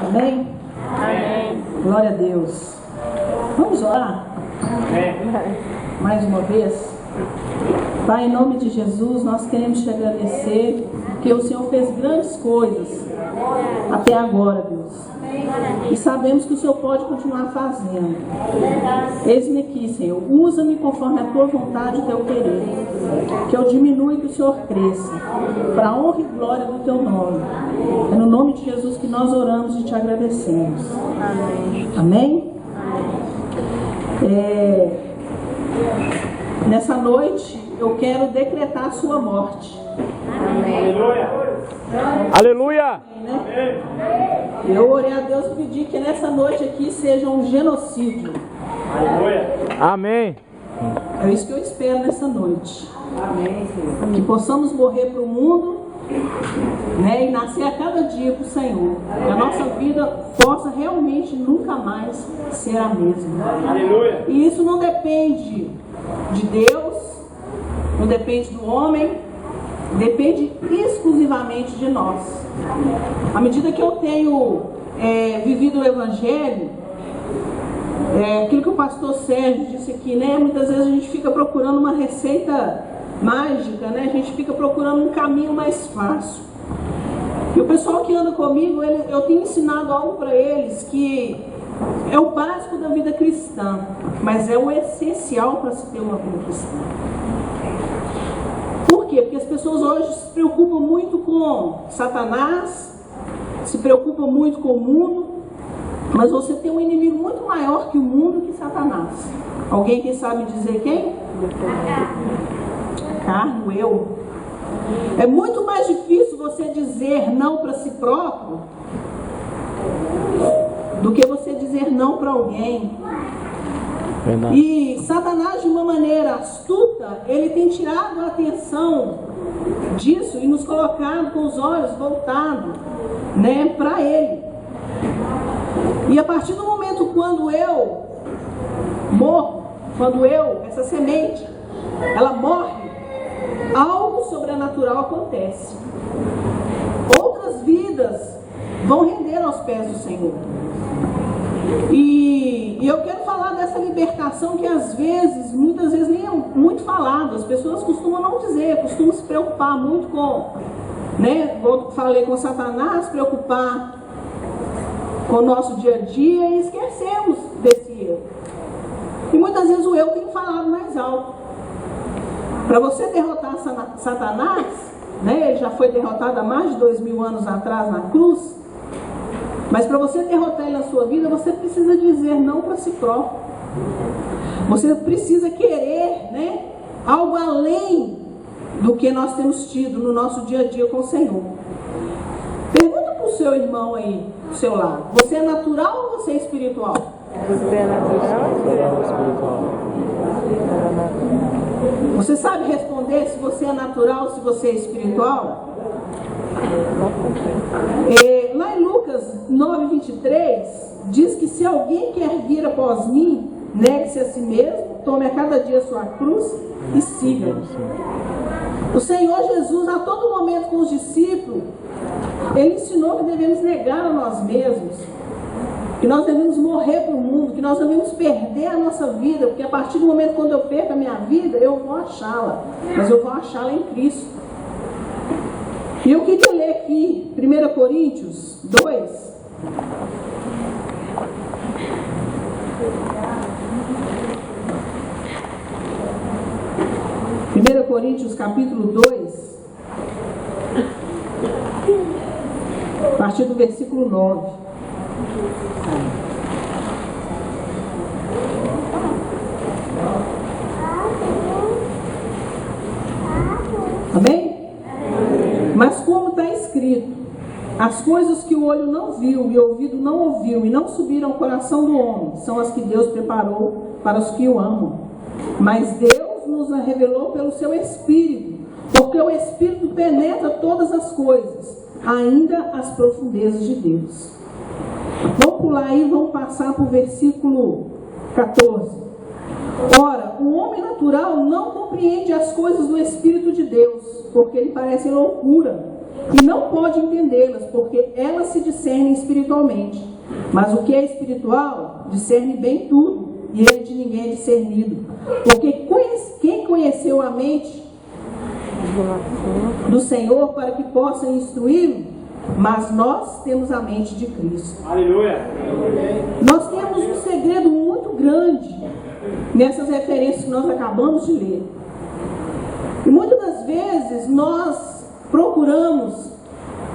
Amém? Amém. Glória a Deus. Vamos orar? Mais uma vez. Pai, em nome de Jesus, nós queremos te agradecer, porque o Senhor fez grandes coisas até agora, Deus. E sabemos que o Senhor pode continuar fazendo. Eis-me aqui, Senhor. Usa-me conforme a tua vontade e o teu querer. Que eu diminua e que o Senhor cresça. Para a honra e glória do teu nome. É no nome de Jesus que nós oramos e te agradecemos. Amém? Nessa noite, eu quero decretar a sua morte. Aleluia! Eu orei a Deus e pedi que nessa noite aqui seja um genocídio. Amém. É isso que eu espero nessa noite. Que possamos morrer para o mundo, né, e nascer a cada dia para o Senhor. Que a nossa vida possa realmente nunca mais ser a mesma. Aleluia. E isso não depende de Deus, não depende do homem, depende exclusivamente de nós. À medida que eu tenho vivido o Evangelho, aquilo que o pastor Sérgio disse aqui, né? Muitas vezes a gente fica procurando uma receita mágica, né? A gente fica procurando um caminho mais fácil. E o pessoal que anda comigo, eu tenho ensinado algo para eles que é o básico da vida cristã, mas é o essencial para se ter uma vida cristã. Por quê? Porque as pessoas hoje se preocupam muito com Satanás, se preocupam muito com o mundo, mas você tem um inimigo muito maior que o mundo, que Satanás. Alguém que sabe dizer quem? A carne, o eu. É muito mais difícil você dizer não para si próprio do que você dizer não para alguém. E Satanás, de uma maneira astuta, ele tem tirado a atenção disso e nos colocado com os olhos voltados, né, para ele. E a partir do momento quando eu morro, essa semente, ela morre, algo sobrenatural acontece. Outras vidas vão render aos pés do Senhor. E eu quero falar dessa libertação que às vezes, muitas vezes nem é muito falado. As pessoas costumam não dizer, costumam se preocupar muito com, né, como falei, com Satanás, se preocupar com o nosso dia a dia e esquecemos desse eu. E muitas vezes o eu tem falado mais alto. Para você derrotar Satanás, né, ele já foi derrotado há mais de 2000 anos atrás na cruz. Mas para você derrotar ele na sua vida, você precisa dizer não para si próprio. Você precisa querer, né, algo além do que nós temos tido no nosso dia a dia com o Senhor. Pergunta para o seu irmão aí, do seu lado. Você é natural ou você é espiritual? Você é natural ou espiritual? Você sabe responder se você é natural ou se você é espiritual? Lá em Lucas 9:23 diz que se alguém quer vir após mim, negue-se a si mesmo, tome a cada dia a sua cruz e siga-me. O Senhor Jesus, a todo momento com os discípulos, ele ensinou que devemos negar a nós mesmos, que nós devemos morrer para o mundo, que nós devemos perder a nossa vida, porque a partir do momento quando eu perco a minha vida, eu vou achá-la, mas eu vou achá-la em Cristo. E eu queria ler aqui 1 Coríntios 2. Coríntios capítulo 2, a partir do versículo 9. Amém? Mas como está escrito, as coisas que o olho não viu e o ouvido não ouviu e não subiram ao coração do homem, são as que Deus preparou para os que o amam. Mas Deus nos a revelou pelo seu Espírito, porque o Espírito penetra todas as coisas, ainda as profundezas de Deus. Vamos pular aí, vamos passar para o versículo 14. Ora, o homem natural não compreende as coisas do Espírito de Deus, porque lhe parecem loucura, e não pode entendê-las, porque elas se discernem espiritualmente. Mas o que é espiritual discerne bem tudo, e ele de ninguém é discernido. Porque quem conheceu a mente do Senhor para que possa instruí-lo? Mas nós temos a mente de Cristo. Aleluia! Nós temos um segredo muito grande nessas referências que nós acabamos de ler. E muitas das vezes nós procuramos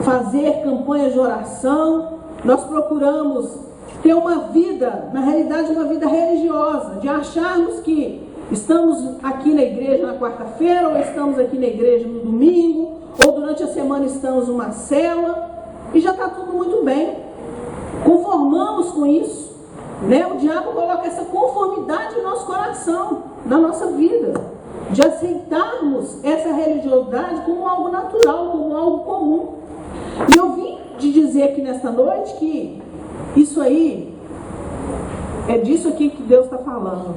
fazer campanhas de oração, nós procuramos ter uma vida, na realidade uma vida religiosa, de acharmos que estamos aqui na igreja na quarta-feira, ou estamos aqui na igreja no domingo, ou durante a semana estamos numa célula, e já está tudo muito bem. Conformamos com isso, né? O diabo coloca essa conformidade no nosso coração, na nossa vida, de aceitarmos essa religiosidade como algo natural, como algo comum. E eu vim de dizer aqui nesta noite que isso aí, é disso aqui que Deus está falando.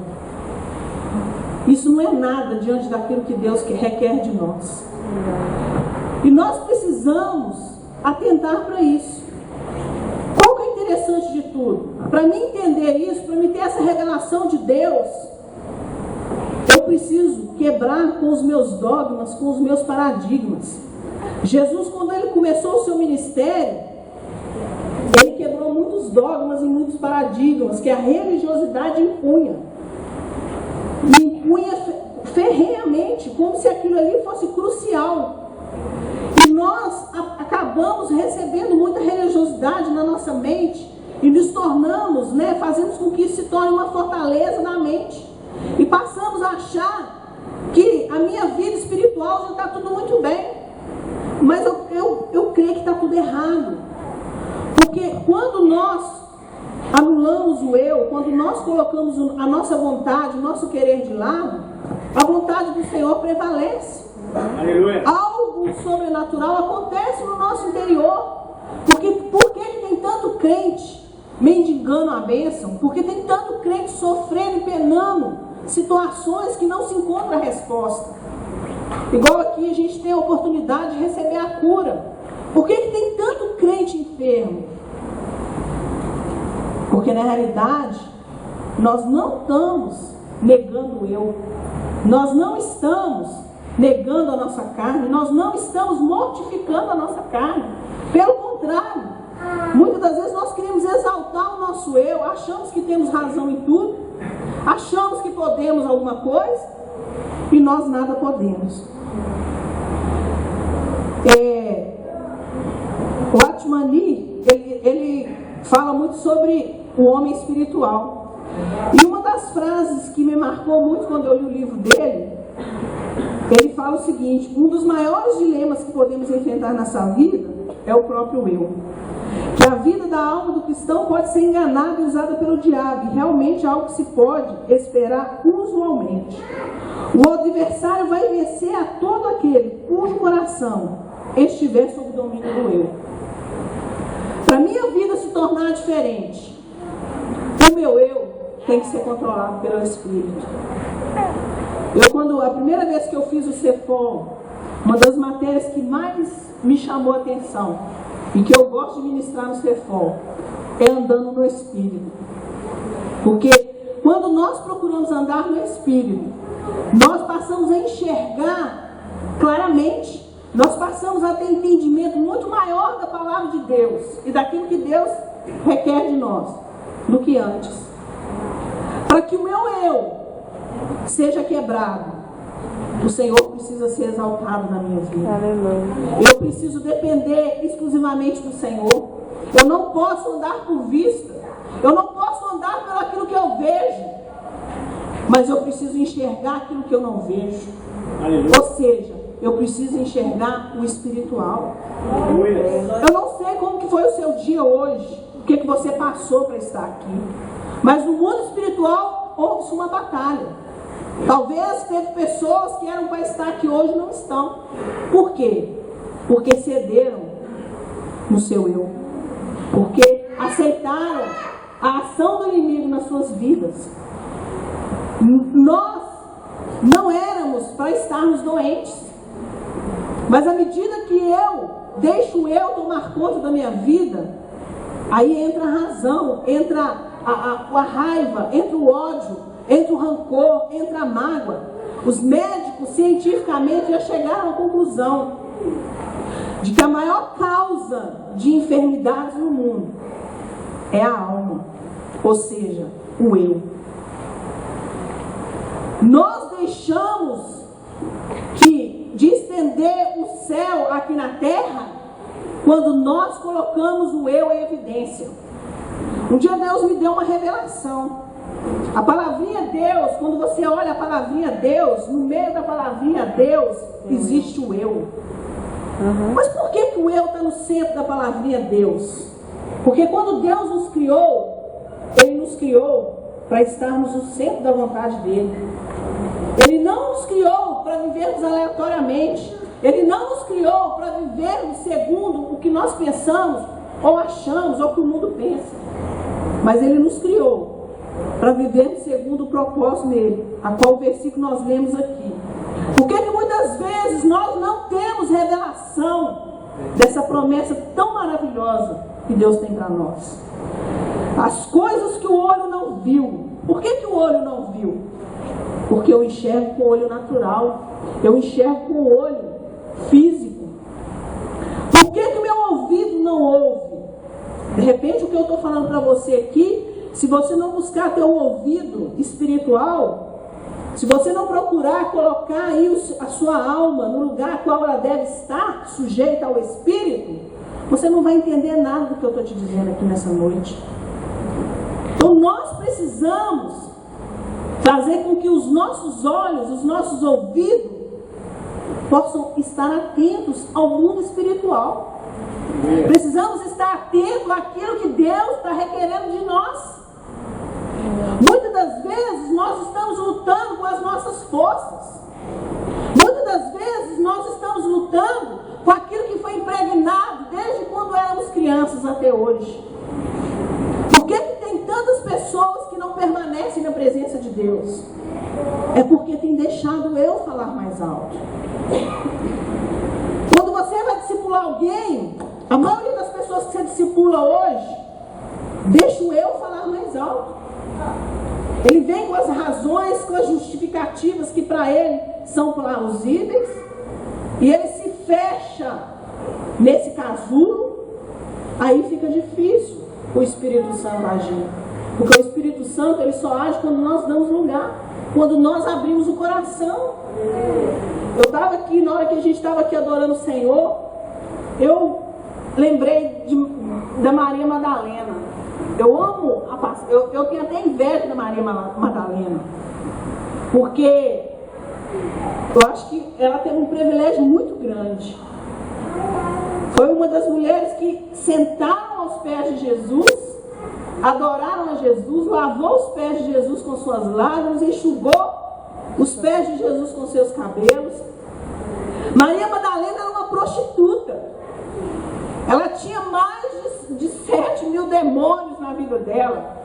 Isso não é nada diante daquilo que Deus requer de nós. E nós precisamos atentar para isso. Qual que é interessante de tudo? Para mim entender isso, para mim ter essa revelação de Deus, eu preciso quebrar com os meus dogmas, com os meus paradigmas. Jesus, quando ele começou o seu ministério, ele quebrou muitos dogmas e muitos paradigmas que a religiosidade impunha. E impunha ferrenhamente, como se aquilo ali fosse crucial. E nós acabamos recebendo muita religiosidade na nossa mente e nos tornamos, né, fazemos com que isso se torne uma fortaleza na mente. E passamos a achar que a minha vida espiritual já está tudo muito bem. Mas eu creio que está tudo errado. Porque quando nós anulamos o eu, quando nós colocamos a nossa vontade, o nosso querer de lado, a vontade do Senhor prevalece. Aleluia. Algo sobrenatural acontece no nosso interior. Porque por que tem tanto crente mendigando a bênção? Porque tem tanto crente sofrendo e penando situações que não se encontra a resposta. Igual aqui a gente tem a oportunidade de receber a cura. Por que tem tanto crente enfermo? Porque na realidade nós não estamos negando o eu. Nós não estamos negando a nossa carne. Nós não estamos mortificando a nossa carne. Pelo contrário, muitas das vezes nós queremos exaltar o nosso eu. Achamos que temos razão em tudo. Achamos que podemos alguma coisa. E nós nada podemos. O Atmani, ele fala muito sobre o homem espiritual. E uma das frases que me marcou muito quando eu li o livro dele, ele fala o seguinte: um dos maiores dilemas que podemos enfrentar nessa vida é o próprio eu. Que a vida da alma do cristão pode ser enganada e usada pelo diabo, e realmente é algo que se pode esperar usualmente. O adversário vai vencer a todo aquele cujo coração estiver sob o domínio do eu. Para a minha vida se tornar diferente, o meu eu tem que ser controlado pelo Espírito. A primeira vez que eu fiz o CEFOL, uma das matérias que mais me chamou a atenção e que eu gosto de ministrar no CEFOL é andando no Espírito. Porque quando nós procuramos andar no Espírito, nós passamos a enxergar claramente, nós passamos a ter entendimento muito maior da palavra de Deus e daquilo que Deus requer de nós do que antes. Para que o meu eu seja quebrado, o Senhor precisa ser exaltado na minha vida. Aleluia. Eu preciso depender exclusivamente do Senhor. Eu não posso andar por vista. Eu não posso andar pelo aquilo que eu vejo. Mas eu preciso enxergar aquilo que eu não vejo. Aleluia. Ou seja, eu preciso enxergar o espiritual. Aleluia. Eu não sei como que foi o seu dia hoje, o que você passou para estar aqui. Mas no mundo espiritual houve-se uma batalha. Talvez teve pessoas que eram para estar aqui hoje e não estão. Por quê? Porque cederam no seu eu. Porque aceitaram a ação do inimigo nas suas vidas. Nós não éramos para estarmos doentes. Mas à medida que eu deixo eu tomar conta da minha vida, aí entra a razão, entra a raiva, entra o ódio, entra o rancor, entra a mágoa. Os médicos, cientificamente, já chegaram à conclusão de que a maior causa de enfermidades no mundo é a alma, ou seja, o eu. Nós deixamos de estender o céu aqui na terra quando nós colocamos o eu em evidência. Um dia Deus me deu uma revelação. A palavrinha Deus, quando você olha a palavrinha Deus, no meio da palavrinha Deus existe o eu. Mas por que o eu está no centro da palavrinha Deus? Porque quando Deus nos criou, Ele nos criou para estarmos no centro da vontade dEle. Ele não nos criou para vivermos aleatoriamente. Ele não nos criou para vivermos segundo o que nós pensamos, ou achamos, ou o que o mundo pensa. Mas Ele nos criou para vivermos segundo o propósito dele, a qual versículo nós lemos aqui. Por que muitas vezes nós não temos revelação dessa promessa tão maravilhosa que Deus tem para nós? As coisas que o olho não viu. Por que o olho não viu? Porque eu enxergo com o olho natural. Eu enxergo com o olho físico. Por que o meu ouvido não ouve? De repente, o que eu estou falando para você aqui, se você não buscar ter um ouvido espiritual, se você não procurar colocar aí a sua alma no lugar a qual ela deve estar, sujeita ao Espírito, você não vai entender nada do que eu estou te dizendo aqui nessa noite. Então nós precisamos fazer com que os nossos olhos, os nossos ouvidos possam estar atentos ao mundo espiritual. Precisamos estar atentos àquilo que Deus está requerendo de nós. Muitas das vezes nós estamos lutando com as nossas forças. Muitas das vezes nós estamos lutando com aquilo que foi impregnado desde quando éramos crianças até hoje. Por que tem tantas pessoas que não permanecem na presença de Deus? É porque tem deixado eu falar mais alto. Quando você vai discipular alguém, a maioria das pessoas que você discipula hoje, deixa o eu falar mais alto. Ele vem com as razões, com as justificativas que para ele são plausíveis, e ele se fecha nesse casulo. Aí fica difícil o Espírito Santo agir, porque o Espírito Santo ele só age quando nós damos lugar, quando nós abrimos o coração. Eu estava aqui, na hora que a gente estava aqui adorando o Senhor, eu lembrei da Maria Madalena. Eu amo eu tenho até inveja da Maria Madalena, porque eu acho que ela teve um privilégio muito grande. Foi uma das mulheres que sentaram aos pés de Jesus, adoraram a Jesus, lavou os pés de Jesus com suas lágrimas, enxugou os pés de Jesus com seus cabelos. Maria Madalena era uma prostituta. Ela tinha mais de 7.000 demônios na vida dela.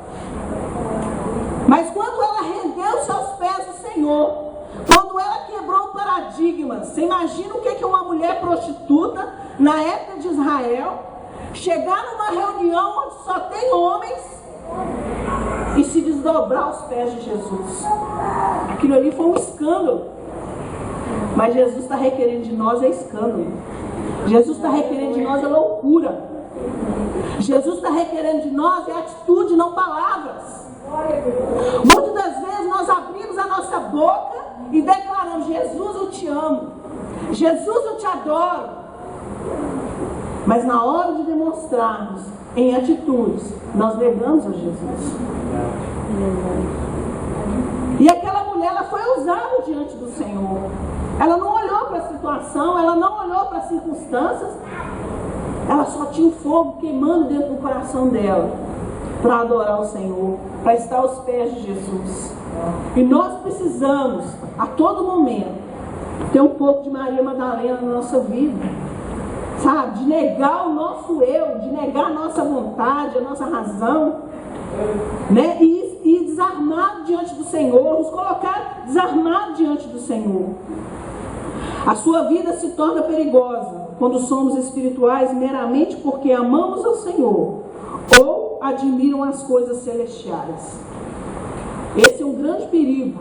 Mas quando ela rendeu-se aos pés do Senhor, quando ela quebrou o paradigma, você imagina o que é uma mulher prostituta na época de Israel, chegar numa reunião onde só tem homens e se desdobrar aos pés de Jesus. Aquilo ali foi um escândalo. Mas Jesus está requerendo de nós é escândalo. Jesus está requerendo de nós é loucura. Jesus está requerendo de nós é atitude, não palavras. Muitas das vezes nós abrimos a nossa boca e declaramos: Jesus, eu te amo, Jesus, eu te adoro. Mas na hora de demonstrarmos em atitudes, nós negamos a Jesus. E aquela mulher, ela foi usada diante do Senhor. Ela não olhou para a situação, ela não olhou para as circunstâncias. Ela só tinha um fogo queimando dentro do coração dela para adorar o Senhor, para estar aos pés de Jesus. E nós precisamos, a todo momento, ter um pouco de Maria Madalena na nossa vida, sabe? De negar o nosso eu, de negar a nossa vontade, a nossa razão, né? E desarmado diante do Senhor, nos colocar desarmado diante do Senhor. A sua vida se torna perigosa quando somos espirituais meramente porque amamos ao Senhor ou admiram as coisas celestiais. Esse é um grande perigo,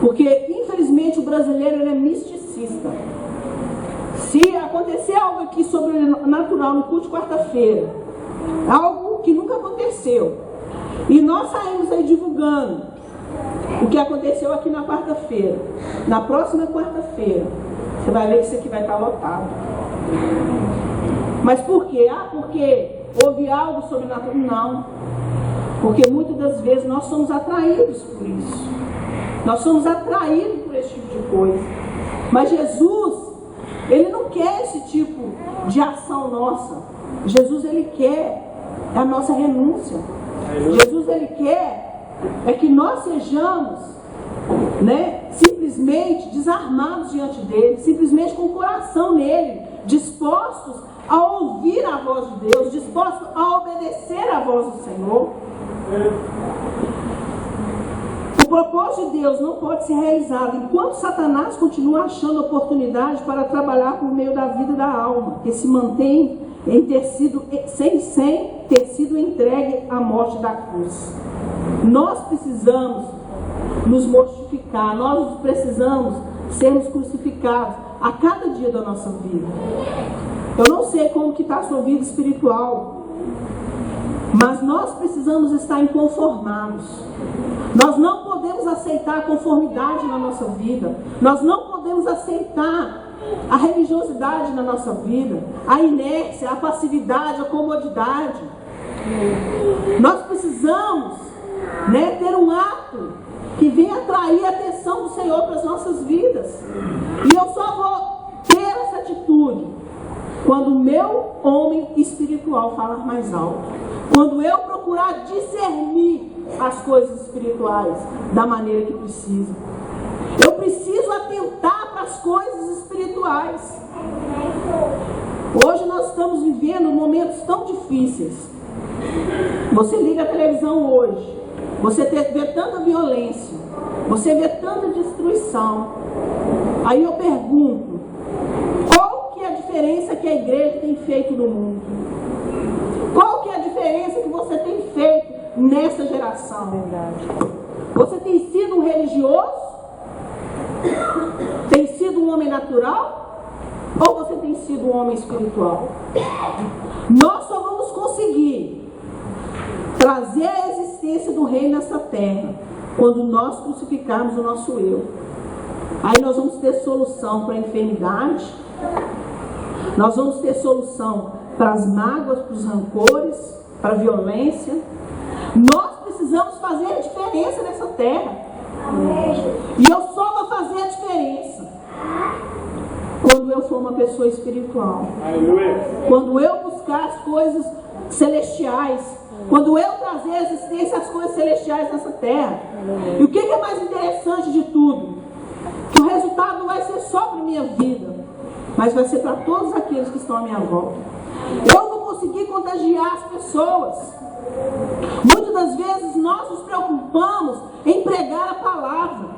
porque infelizmente o brasileiro ele é misticista. Se acontecer algo aqui sobrenatural no culto de quarta-feira, algo que nunca aconteceu, e nós saímos aí divulgando o que aconteceu aqui na quarta-feira, na próxima quarta-feira, você vai ver que isso aqui vai estar lotado. Mas por quê? Porque houve algo sobrenatural? Não. Porque muitas das vezes nós somos atraídos por isso. Nós somos atraídos por esse tipo de coisa. Mas Jesus, Ele não quer esse tipo de ação nossa. Jesus, Ele quer a nossa renúncia. Jesus, Ele quer que nós sejamos, simplesmente desarmados diante dEle, simplesmente com o coração nele, dispostos a ouvir a voz de Deus, dispostos a obedecer a voz do Senhor. O propósito de Deus não pode ser realizado enquanto Satanás continua achando oportunidade para trabalhar por meio da vida da alma, que se mantém sem ter sido entregue à morte da cruz. Nós precisamos nos mortificar, nós precisamos sermos crucificados a cada dia da nossa vida. Eu não sei como que está a sua vida espiritual, mas nós precisamos estar inconformados. Nós não podemos aceitar a conformidade na nossa vida. Nós não podemos aceitar a religiosidade na nossa vida, a inércia, a passividade, a comodidade. Nós precisamos ter um ato que venha atrair a atenção do Senhor para as nossas vidas. E eu só vou ter essa atitude quando o meu homem espiritual falar mais alto. Quando eu procurar discernir as coisas espirituais da maneira que precisa. Eu preciso atentar para as coisas espirituais. Hoje nós estamos vivendo momentos tão difíceis. Você liga a televisão hoje, você vê tanta violência, você vê tanta destruição. Aí eu pergunto, qual que é a diferença que a igreja tem feito no mundo? Qual que é a diferença que você tem feito nessa geração? Verdade. Você tem sido um religioso? Tem sido um homem natural? Ou você tem sido um homem espiritual? Nós só vamos conseguir trazer a existência do reino nessa terra quando nós crucificarmos o nosso eu. Aí nós vamos ter solução para a enfermidade, nós vamos ter solução para as mágoas, para os rancores, para a violência. Nós precisamos fazer a diferença nessa terra. E eu só vou fazer a diferença quando eu for uma pessoa espiritual. Quando eu buscar as coisas celestiais. Quando eu trazer a existência às coisas celestiais nessa terra. E o que é mais interessante de tudo? Que o resultado não vai ser só para a minha vida, mas vai ser para todos aqueles que estão à minha volta. Eu vou conseguir contagiar as pessoas. Muitas das vezes nós nos preocupamos em pregar a palavra,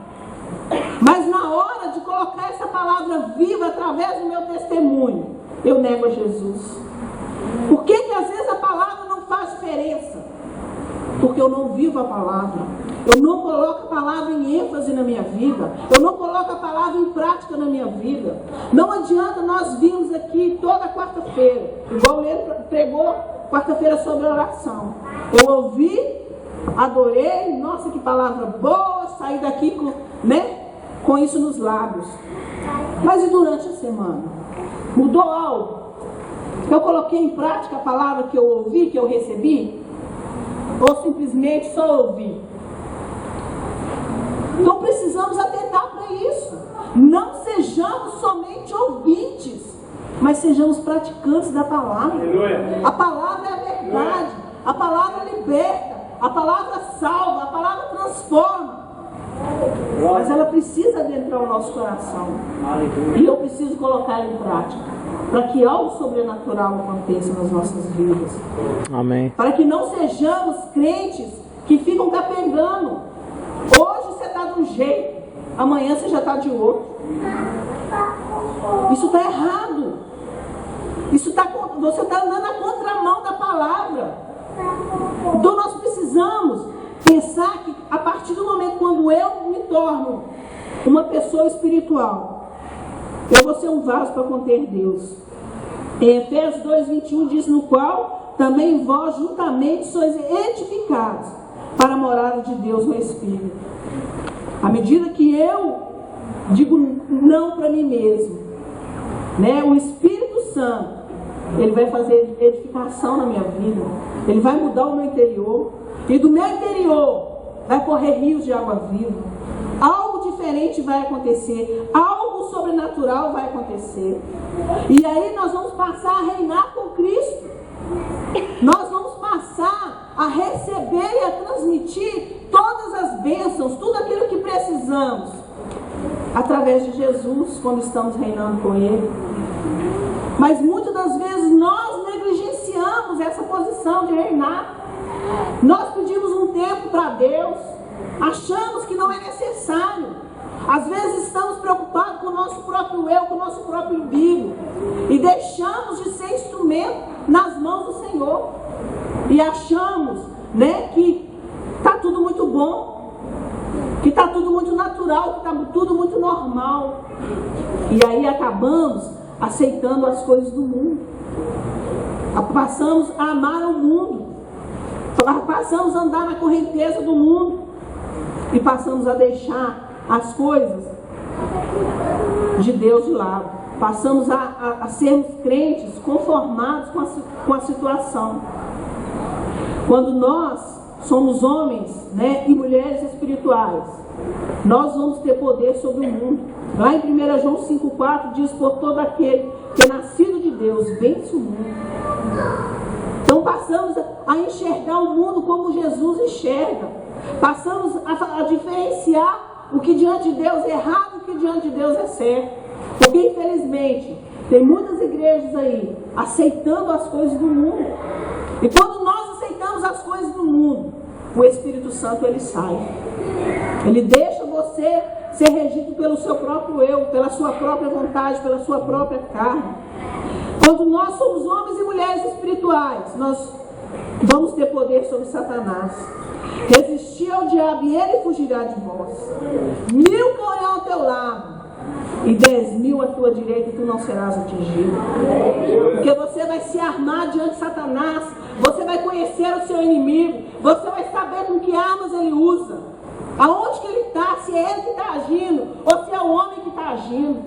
mas na hora de colocar essa palavra viva através do meu testemunho, eu nego a Jesus. Por que às vezes a palavra não faz diferença? Porque eu não vivo a palavra. Eu não coloco a palavra em ênfase na minha vida. Eu não coloco a palavra em prática na minha vida. Não adianta nós virmos aqui toda quarta-feira, igual ele pregou quarta-feira sobre oração. Eu ouvi, adorei, nossa que palavra boa, saí daqui com isso nos lábios. Mas e durante a semana? Mudou algo? Eu coloquei em prática a palavra que eu ouvi, que eu recebi? Ou simplesmente só ouvi? Então precisamos atentar para isso. Não sejamos somente ouvintes, mas sejamos praticantes da palavra. A palavra é a verdade, a palavra liberta, a palavra salva, a palavra transforma. Mas ela precisa adentrar o nosso coração. E eu preciso colocar ela em prática, para que algo sobrenatural aconteça nas nossas vidas. Amém. Para que não sejamos crentes que ficam capengando. Hoje você está de um jeito, amanhã você já está de outro. Isso está errado. você está andando na contramão da palavra. Então nós precisamos pensar que a partir do momento quando eu me torno uma pessoa espiritual, eu vou ser um vaso para conter Deus. Em Efésios 2:21 diz: no qual também vós juntamente sois edificados para a morada de Deus no Espírito. À medida que eu digo não para mim mesmo, né, o Espírito Santo, ele vai fazer edificação na minha vida, ele vai mudar o meu interior, e do meu interior vai correr rios de água viva. Algo diferente vai acontecer, algo sobrenatural vai acontecer, e aí nós vamos passar a reinar com Cristo. Nós vamos passar a receber e a transmitir todas as bênçãos, tudo aquilo que precisamos, através de Jesus, quando estamos reinando com Ele. Mas muitas das vezes nós negligenciamos essa posição de reinar. Nós pedimos um tempo para Deus, achamos que não é necessário. Às vezes estamos preocupados com o nosso próprio eu, com o nosso próprio umbigo, e deixamos de ser instrumento nas mãos do Senhor. E achamos, né, que está tudo muito bom, que está tudo muito natural, que está tudo muito normal. E aí acabamos aceitando as coisas do mundo. Passamos a amar o mundo. Passamos a andar na correnteza do mundo. E passamos a deixar as coisas de Deus de lado. Passamos a sermos crentes conformados com a situação. Quando nós somos homens, né, e mulheres espirituais, nós vamos ter poder sobre o mundo. Lá em 1 João 5,4 diz: por todo aquele que é nascido de Deus vence o mundo. Então passamos a enxergar o mundo como Jesus enxerga. Passamos a diferenciar o que diante de Deus é errado e o que diante de Deus é certo. Porque infelizmente tem muitas igrejas aí aceitando as coisas do mundo. E quando nós aceitamos as coisas do mundo, o Espírito Santo ele sai. Ele deixa você ser regido pelo seu próprio eu, pela sua própria vontade, pela sua própria carne. Quando nós somos homens e mulheres espirituais, nós vamos ter poder sobre Satanás. Resistir ao diabo e ele fugirá de vós. 1000 cairão ao teu lado e 10.000 à tua direita, e tu não serás atingido. Porque você vai se armar diante de Satanás, você vai conhecer o seu inimigo, você vai saber com que armas ele usa, aonde que ele está, se é ele que está agindo ou se é o homem que está agindo.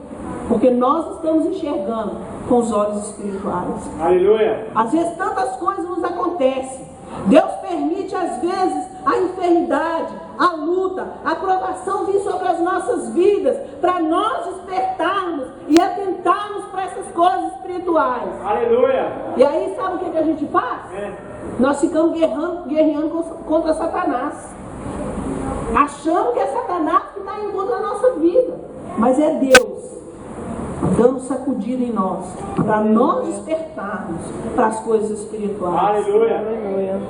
Porque nós estamos enxergando com os olhos espirituais. Aleluia! Às vezes tantas coisas nos acontecem. Deus permite às vezes a enfermidade, a luta, a provação vir sobre as nossas vidas, para nós despertarmos e atentarmos para essas coisas espirituais. Aleluia! E aí sabe o que a gente faz? Nós ficamos guerreando contra Satanás. Achamos que é Satanás que está indo contra a nossa vida. Mas é Deus dando sacudida em nós, para nós despertarmos para as coisas espirituais. Aleluia!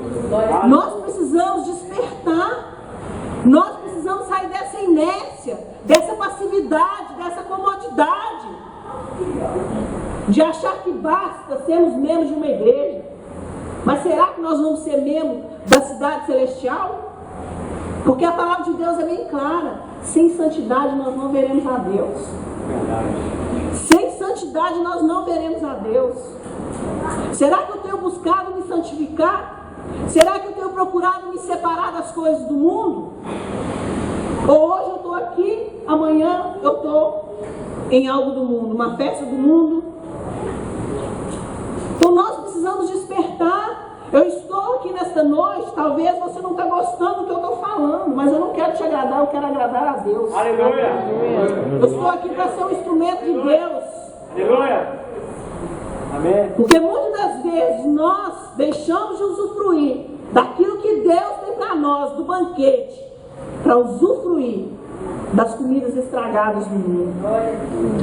Nós precisamos despertar. Nós precisamos sair dessa inércia, dessa passividade, dessa comodidade, de achar que basta sermos membros de uma igreja. Mas será que nós vamos ser membros da cidade celestial? Porque a palavra de Deus é bem clara: sem santidade nós não veremos a Deus. Sem santidade nós não veremos a Deus. Será que eu tenho buscado me santificar? Será que eu tenho procurado me separar das coisas do mundo? Ou hoje eu estou aqui, amanhã eu estou em algo do mundo, uma festa do mundo? Então nós precisamos despertar. Eu estou aqui nesta noite, talvez você não está gostando do que eu estou falando, mas eu não quero te agradar, eu quero agradar a Deus. Aleluia! Eu estou aqui para ser um instrumento de Deus. Aleluia! Amém. Porque muitas das vezes nós deixamos de usufruir daquilo que Deus tem para nós, do banquete, para usufruir das comidas estragadas do mundo.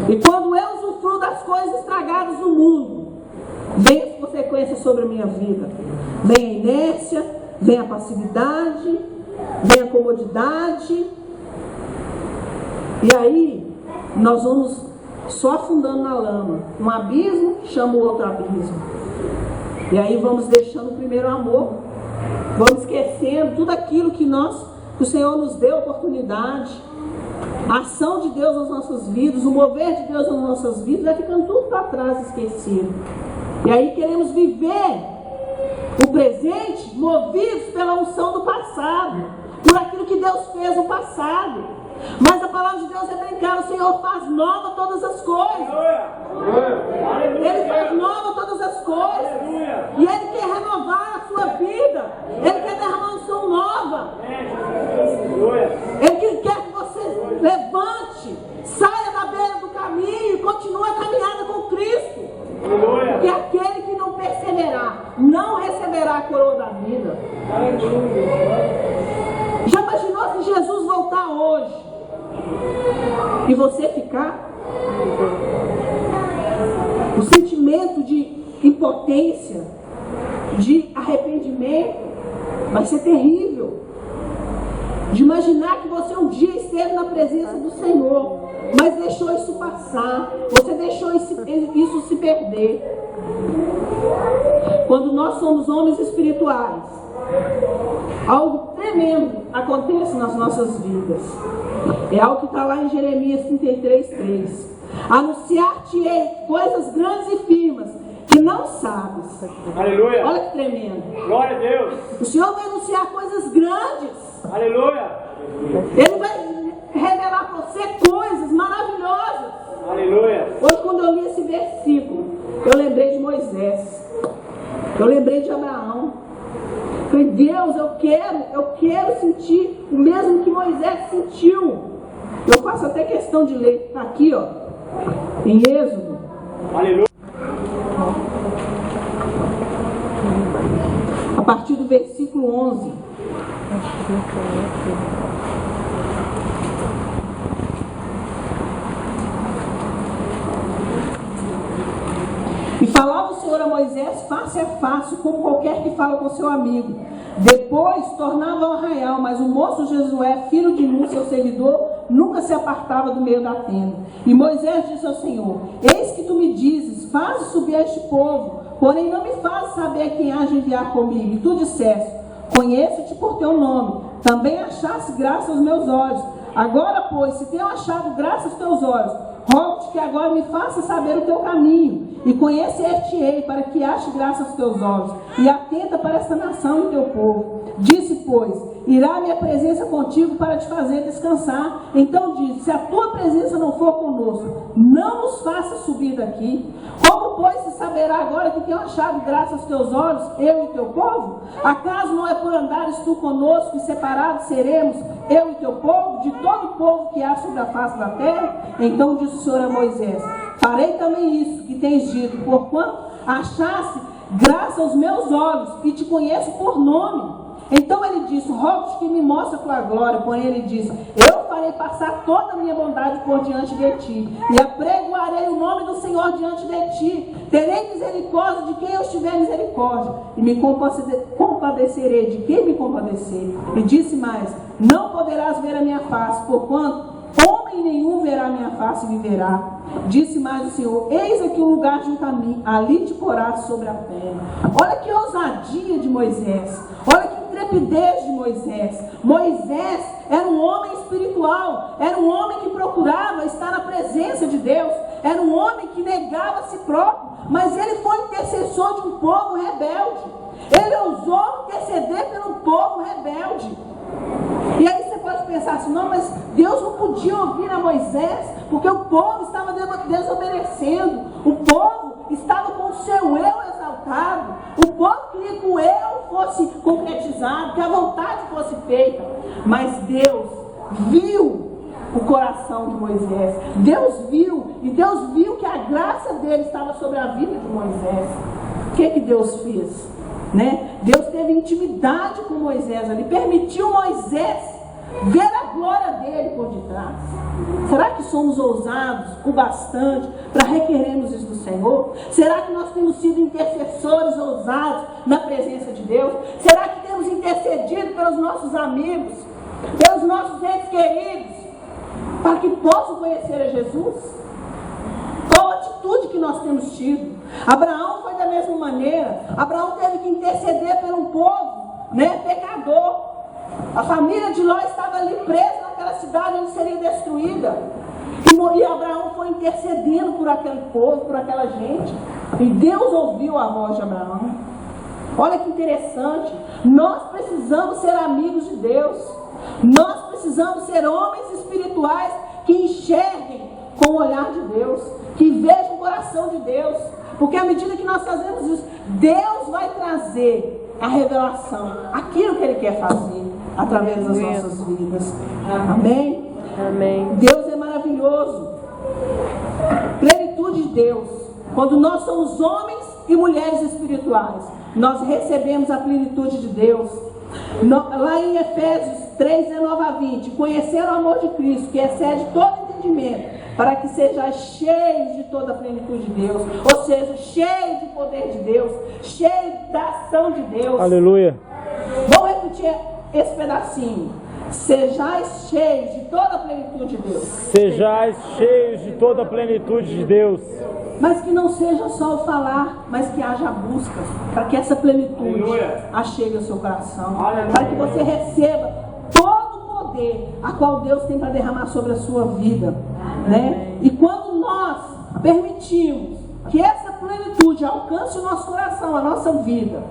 E quando eu usufruo das coisas estragadas do mundo, vem as consequências sobre a minha vida. Vem a inércia, vem a passividade, vem a comodidade. E aí nós vamos só afundando na lama. Um abismo chama o outro abismo. E aí vamos deixando o primeiro amor, vamos esquecendo tudo aquilo que o Senhor nos deu oportunidade, a ação de Deus nas nossas vidas, o mover de Deus nas nossas vidas, vai ficando tudo para trás, esquecido. E aí queremos viver o presente movidos pela unção do passado, por aquilo que Deus fez no passado. Mas a palavra de Deus é bem clara: o Senhor faz nova todas as coisas. Ele faz nova todas as coisas. E Ele quer renovar a sua vida. Ele quer derramar unção nova. Ele quer que você levante, saia da beira do caminho e continue a caminhada com Cristo. Porque aquele que não perseverar, não receberá a coroa da vida. Já imaginou se Jesus voltar hoje e você ficar? O sentimento de impotência, de arrependimento, vai ser terrível. De imaginar que você um dia esteve na presença do Senhor, mas deixou isso passar, você deixou isso se perder. Quando nós somos homens espirituais, algo tremendo acontece nas nossas vidas. É algo que está lá em Jeremias 33:3. Anunciar-te-ei coisas grandes e firmes que não sabes. Aleluia. Olha que tremendo. Glória a Deus. O Senhor vai anunciar coisas grandes. Aleluia. Ele vai revelar para você coisas maravilhosas. Aleluia. Hoje, quando eu li esse versículo, eu lembrei de Moisés. Eu lembrei de Abraão. Falei, Deus, eu quero sentir o mesmo que Moisés sentiu. Eu faço até questão de ler. Está aqui, ó, em Êxodo. Aleluia. A partir do versículo 11. E falava o Senhor a Moisés face a face, como qualquer que fala com seu amigo. Depois tornava ao arraial, mas o moço Josué, filho de Nun, seu seguidor, nunca se apartava do meio da tenda. E Moisés disse ao Senhor: eis que tu me dizes, faz subir este povo, porém não me fazes saber quem há de enviar comigo. E tu disseste: conheço-te por teu nome, também achaste graça aos meus olhos. Agora, pois, se tenho achado graça aos teus olhos, rogo-te que agora me faça saber o teu caminho, e conhecer-te-ei, para que ache graça aos teus olhos, e atenta para esta nação e teu povo. Disse, pois, irá a minha presença contigo para te fazer descansar. Então disse: se a tua presença não for conosco, não nos faça subir daqui. Como, pois, se saberá agora que tenho achado graça aos teus olhos, eu e teu povo? Acaso não é por andares tu conosco e separados seremos, eu e teu povo, de todo o povo que há sobre a face da terra? Então disse o Senhor a Moisés: farei também isso que tens dito, porquanto achaste graça aos meus olhos e te conheço por nome. Então ele disse: rogo-te que me mostre a tua glória. Porém ele disse: eu farei passar toda a minha bondade por diante de ti, e apregoarei o nome do Senhor diante de ti. Terei misericórdia de quem eu tiver misericórdia, e me compadecerei de quem me compadecer. E disse mais: não poderás ver a minha face, porquanto homem nenhum verá a minha face e viverá. Disse mais o Senhor: eis aqui o lugar de um caminho, ali te porás sobre a terra. Olha que ousadia de Moisés, olha que intrepidez de Moisés. Moisés era um homem espiritual, era um homem que procurava estar na presença de Deus, era um homem que negava a si próprio, mas ele foi intercessor de um povo rebelde. Ele ousou interceder pelo povo rebelde. E aí você pode pensar assim: não, mas Deus não podia ouvir a Moisés, porque o povo estava desobedecendo, o povo estava com o seu eu exaltado, o povo queria que o eu fosse concretizado, que a vontade fosse feita. Mas Deus viu o coração de Moisés, Deus viu, e Deus viu que a graça dele estava sobre a vida de Moisés. O que Deus fez? Deus teve intimidade com Moisés ali, permitiu Moisés ver a glória dele por detrás. Será que somos ousados o bastante para requerermos isso do Senhor? Será que nós temos sido intercessores ousados na presença de Deus? Será que temos intercedido pelos nossos amigos, pelos nossos entes queridos, para que possam conhecer a Jesus? Qual a atitude que nós temos tido? Abraão foi da mesma maneira, Abraão teve que interceder por um povo, né, pecador. A família de Ló estava ali presa naquela cidade onde seria destruída. E Abraão foi intercedendo por aquele povo, por aquela gente. E Deus ouviu a voz de Abraão. Olha que interessante. Nós precisamos ser amigos de Deus. Nós precisamos ser homens espirituais que enxerguem com o olhar de Deus, que vejam o coração de Deus. Porque à medida que nós fazemos isso, Deus vai trazer a revelação, aquilo que Ele quer fazer através das nossas vidas. Amém? Amém. Deus é maravilhoso. Plenitude de Deus. Quando nós somos homens e mulheres espirituais, nós recebemos a plenitude de Deus. Lá em Efésios 3, 19 a 20, conhecer o amor de Cristo, que excede todo entendimento, para que sejais cheios de toda a plenitude de Deus, ou seja, cheios de poder de Deus, cheios da ação de Deus. Aleluia. Vamos repetir esse pedacinho. Sejais cheios de toda a plenitude de Deus. Sejais cheios de toda a plenitude de Deus. Mas que não seja só o falar, mas que haja busca, para que essa plenitude achegue ao seu coração, para que você receba todo o poder a qual Deus tem para derramar sobre a sua vida, né? E quando nós permitimos que essa plenitude alcance o nosso coração, a nossa vida,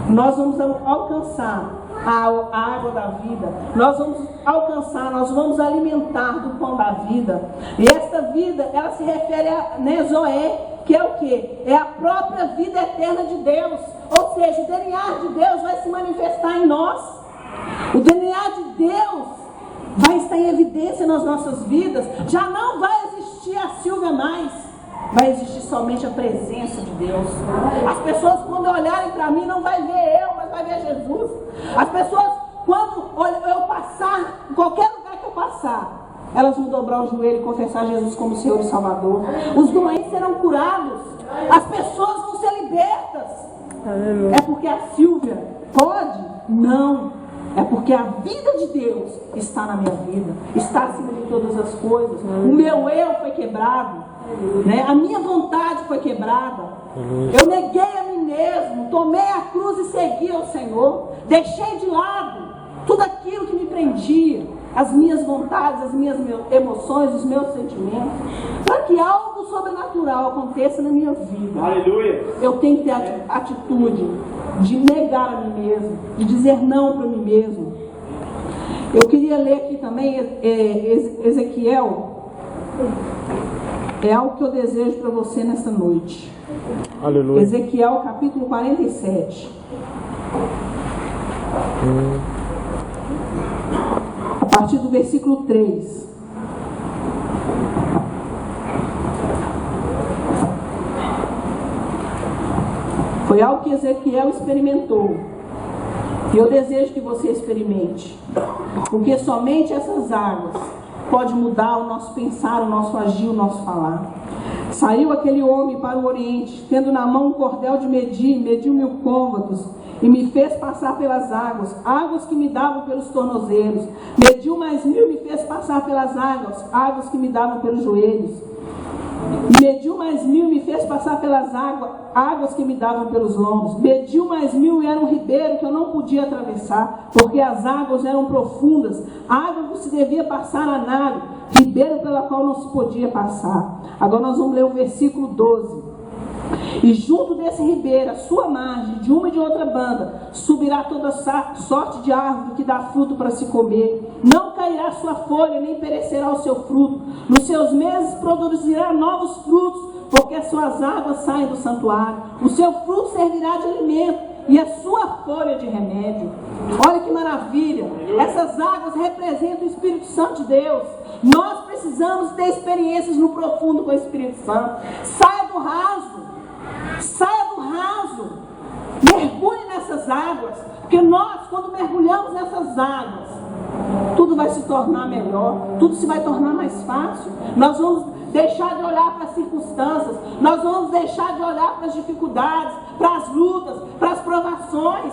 nós vamos alcançar a água da vida, nós vamos alimentar do pão da vida. E esta vida, ela se refere a Zoé, que é o quê? É a própria vida eterna de Deus. Ou seja, o DNA de Deus vai se manifestar em nós. O DNA de Deus vai estar em evidência nas nossas vidas. Já não vai existir a Silvia mais. Vai existir somente a presença de Deus. As pessoas, quando olharem para mim, não vai ver eu, mas vai ver Jesus. As pessoas, quando eu passar, em qualquer lugar que eu passar, elas vão dobrar o joelho e confessar Jesus como Senhor e Salvador. Os doentes serão curados. As pessoas vão ser libertas. É porque a Silvia pode? Não. É porque a vida de Deus está na minha vida, está acima de todas as coisas. O meu eu foi quebrado, né? A minha vontade foi quebrada. Eu neguei a mim mesmo, tomei a cruz e segui ao Senhor. Deixei de lado tudo aquilo que me prendia, as minhas vontades, as minhas emoções, os meus sentimentos, para que algo sobrenatural aconteça na minha vida. Aleluia. Eu tenho que ter a atitude de negar a mim mesmo, de dizer não para mim mesmo. Eu queria ler aqui também Ezequiel. É algo que eu desejo para você nesta noite. Aleluia. Ezequiel capítulo 47. A partir do versículo 3. Foi algo que Ezequiel experimentou. E eu desejo que você experimente. Porque somente essas águas podem mudar o nosso pensar, o nosso agir, o nosso falar. Saiu aquele homem para o oriente, tendo na mão um cordel de medir, mediu 1000 côvados, e me fez passar pelas águas, águas que me davam pelos tornozelos. Mediu mais 1000 e me fez passar pelas águas, águas que me davam pelos joelhos. Mediu mais 1000 e me fez passar pelas águas, águas que me davam pelos lombos. Mediu mais 1000 e era um ribeiro que eu não podia atravessar, porque as águas eram profundas, água que se devia passar a nado, ribeiro pela qual não se podia passar. Agora nós vamos ler o versículo 12. E junto desse ribeiro, a sua margem, de uma e de outra banda, subirá toda sorte de árvore que dá fruto para se comer. Não cairá sua folha, nem perecerá o seu fruto. Nos seus meses produzirá novos frutos, porque as suas águas saem do santuário. O seu fruto servirá de alimento, e a sua folha de remédio. Olha que maravilha! Essas águas representam o Espírito Santo de Deus. Nós precisamos ter experiências no profundo com o Espírito Santo. Saia do raso. Saia do raso, mergulhe nessas águas, porque nós, quando mergulhamos nessas águas, tudo vai se tornar melhor, tudo se vai tornar mais fácil. Nós vamos deixar de olhar para as circunstâncias, nós vamos deixar de olhar para as dificuldades, para as lutas, para as provações,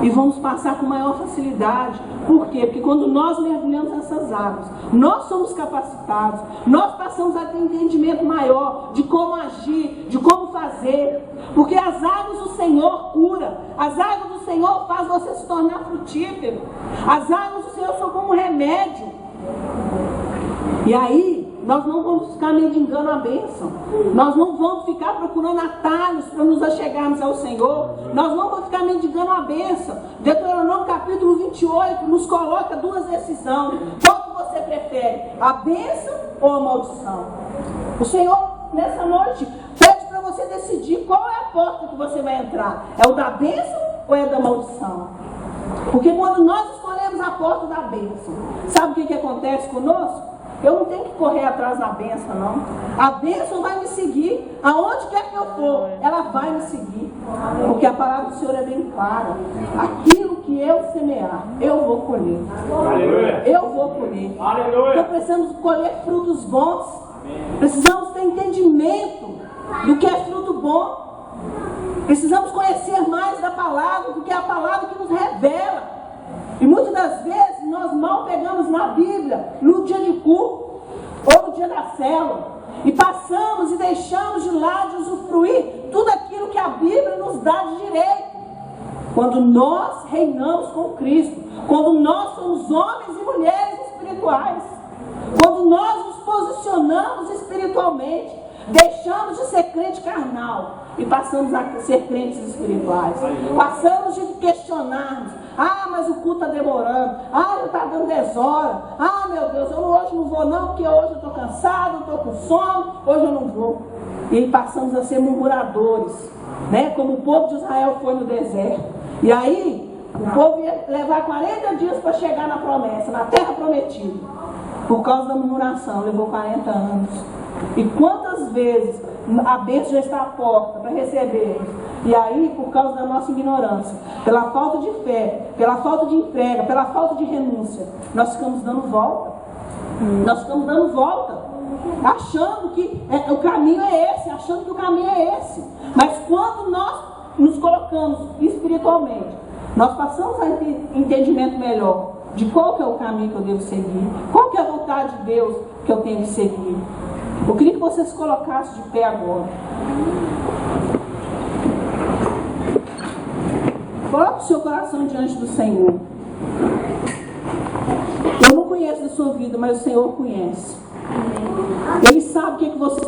e vamos passar com maior facilidade. Por quê? Porque quando nós mergulhamos nessas águas, nós somos capacitados, nós passamos a ter entendimento maior de como agir, de como fazer, porque as águas do Senhor cura, as águas do Senhor faz você se tornar frutífero, as águas do Senhor são como um remédio. E aí, nós não vamos ficar mendigando a bênção, nós não vamos ficar procurando atalhos para nos achegarmos ao Senhor, nós não vamos ficar mendigando a bênção. Deuteronômio capítulo 28 nos coloca duas decisões. Qual que você prefere, a bênção ou a maldição? O Senhor, nessa noite, pede para você decidir qual é a porta que você vai entrar, é o da bênção ou é da maldição? Porque quando nós escolhemos a porta da bênção, sabe o que acontece conosco? Eu não tenho que correr atrás da bênção, não. A bênção vai me seguir. Aonde quer que eu for, ela vai me seguir. Porque a palavra do Senhor é bem clara. Aquilo que eu semear, eu vou colher. Aleluia. Eu vou colher. Aleluia. Então precisamos colher frutos bons. Precisamos ter entendimento do que é fruto bom. Precisamos conhecer mais da palavra, porque é a palavra que nos revela. E muitas das vezes nós mal pegamos na Bíblia no dia de culto ou no dia da célula e passamos e deixamos de lado de usufruir tudo aquilo que a Bíblia nos dá de direito. Quando nós reinamos com Cristo, quando nós somos homens e mulheres espirituais, quando nós nos posicionamos espiritualmente, deixamos de ser crente carnal e passamos a ser crentes espirituais. Passamos de questionarmos: ah, mas o culto está demorando, ah, está dando 10 horas, ah, meu Deus, eu hoje não vou não, porque hoje eu estou cansado, estou com sono, hoje eu não vou. E passamos a ser murmuradores, né? Como o povo de Israel foi no deserto. E aí, o povo ia levar 40 dias para chegar na promessa, na terra prometida. Por causa da murmuração, levou 40 anos. E quantas vezes a bênção já está à porta para receber? E aí, por causa da nossa ignorância, pela falta de fé, pela falta de entrega, pela falta de renúncia, nós ficamos dando volta. Nós ficamos dando volta, achando que o caminho é esse, achando que o caminho é esse. Mas quando nós nos colocamos espiritualmente, nós passamos a ter entendimento melhor de qual que é o caminho que eu devo seguir, qual que é a vontade de Deus que eu tenho que seguir. Eu queria que você se colocasse de pé agora. Coloque o seu coração diante do Senhor. Eu não conheço a sua vida, mas o Senhor conhece. Ele sabe o que você